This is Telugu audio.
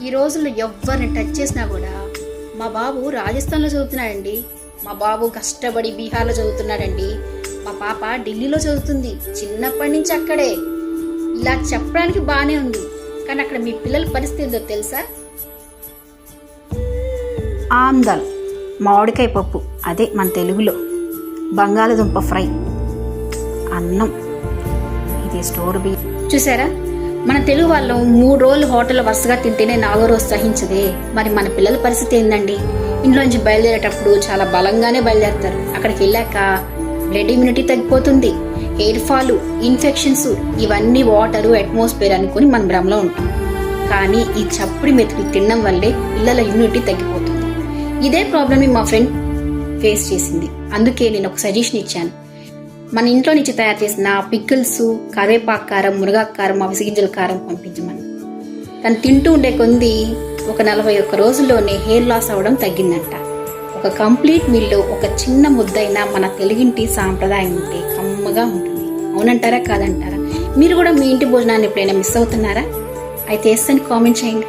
ఈ రోజుల్లో ఎవరిని టచ్ చేసినా కూడా మా బాబు రాజస్థాన్లో చదువుతున్నాడండి, మా బాబు కష్టపడి బీహార్లో చదువుతున్నాడండి, మా పాప ఢిల్లీలో చదువుతుంది, చిన్నప్పటి నుంచి అక్కడే. ఇలా చెప్పడానికి బాగానే ఉంది, కానీ అక్కడ మీ పిల్లల పరిస్థితి ఏందో తెలుసా? ఆమ్దాల్ మామిడికాయ పప్పు, అదే మన తెలుగులో బంగాళదుంప ఫ్రై, అన్నం, ఇది స్టోర్ బియ్యం. చూసారా, మన తెలుగు వాళ్ళం 3 రోజులు హోటల్లో వరుసగా తింటేనే 4వ రోజు సహించదే. మరి మన పిల్లల పరిస్థితి ఏందండి? ఇంట్లోంచి బయలుదేరేటప్పుడు చాలా బలంగానే బయలుదేరుతారు, అక్కడికి వెళ్ళాక బ్లడ్ ఇమ్యూనిటీ తగ్గిపోతుంది, హెయిర్ ఫాల్, ఇన్ఫెక్షన్స్, ఇవన్నీ వాటరు అట్మాస్ఫియర్ అనుకుని మన భ్రమలో ఉంటాం. కానీ ఈ చప్పుడి మెతుకులు తినడం వల్లే పిల్లల ఇమ్యూనిటీ తగ్గిపోతుంది. ఇదే ప్రాబ్లమ్ని మా ఫ్రెండ్ ఫేస్ చేసింది. అందుకే నేను ఒక సజెషన్ ఇచ్చాను, మన ఇంట్లో నుంచి తయారు చేసిన పికిల్స్, కరివేపాకు కారం, మునగాకు కారం, అవిసె కారం పంపించమని. తను తింటూ ఉండే కొంది ఒక 41 రోజుల్లోనే హెయిర్ లాస్ అవ్వడం తగ్గిందంట. ఒక కంప్లీట్ మీల్లో ఒక చిన్న ముద్దైనా మన తెలుగింటి సాంప్రదాయం ఉంటే కమ్మగా ఉంటుంది. అవునంటారా కాదంటారా? మీరు కూడా మీ ఇంటి భోజనాన్ని ఎప్పుడైనా మిస్ అవుతున్నారా? అయితే ఎస్ అని కామెంట్ చేయండి.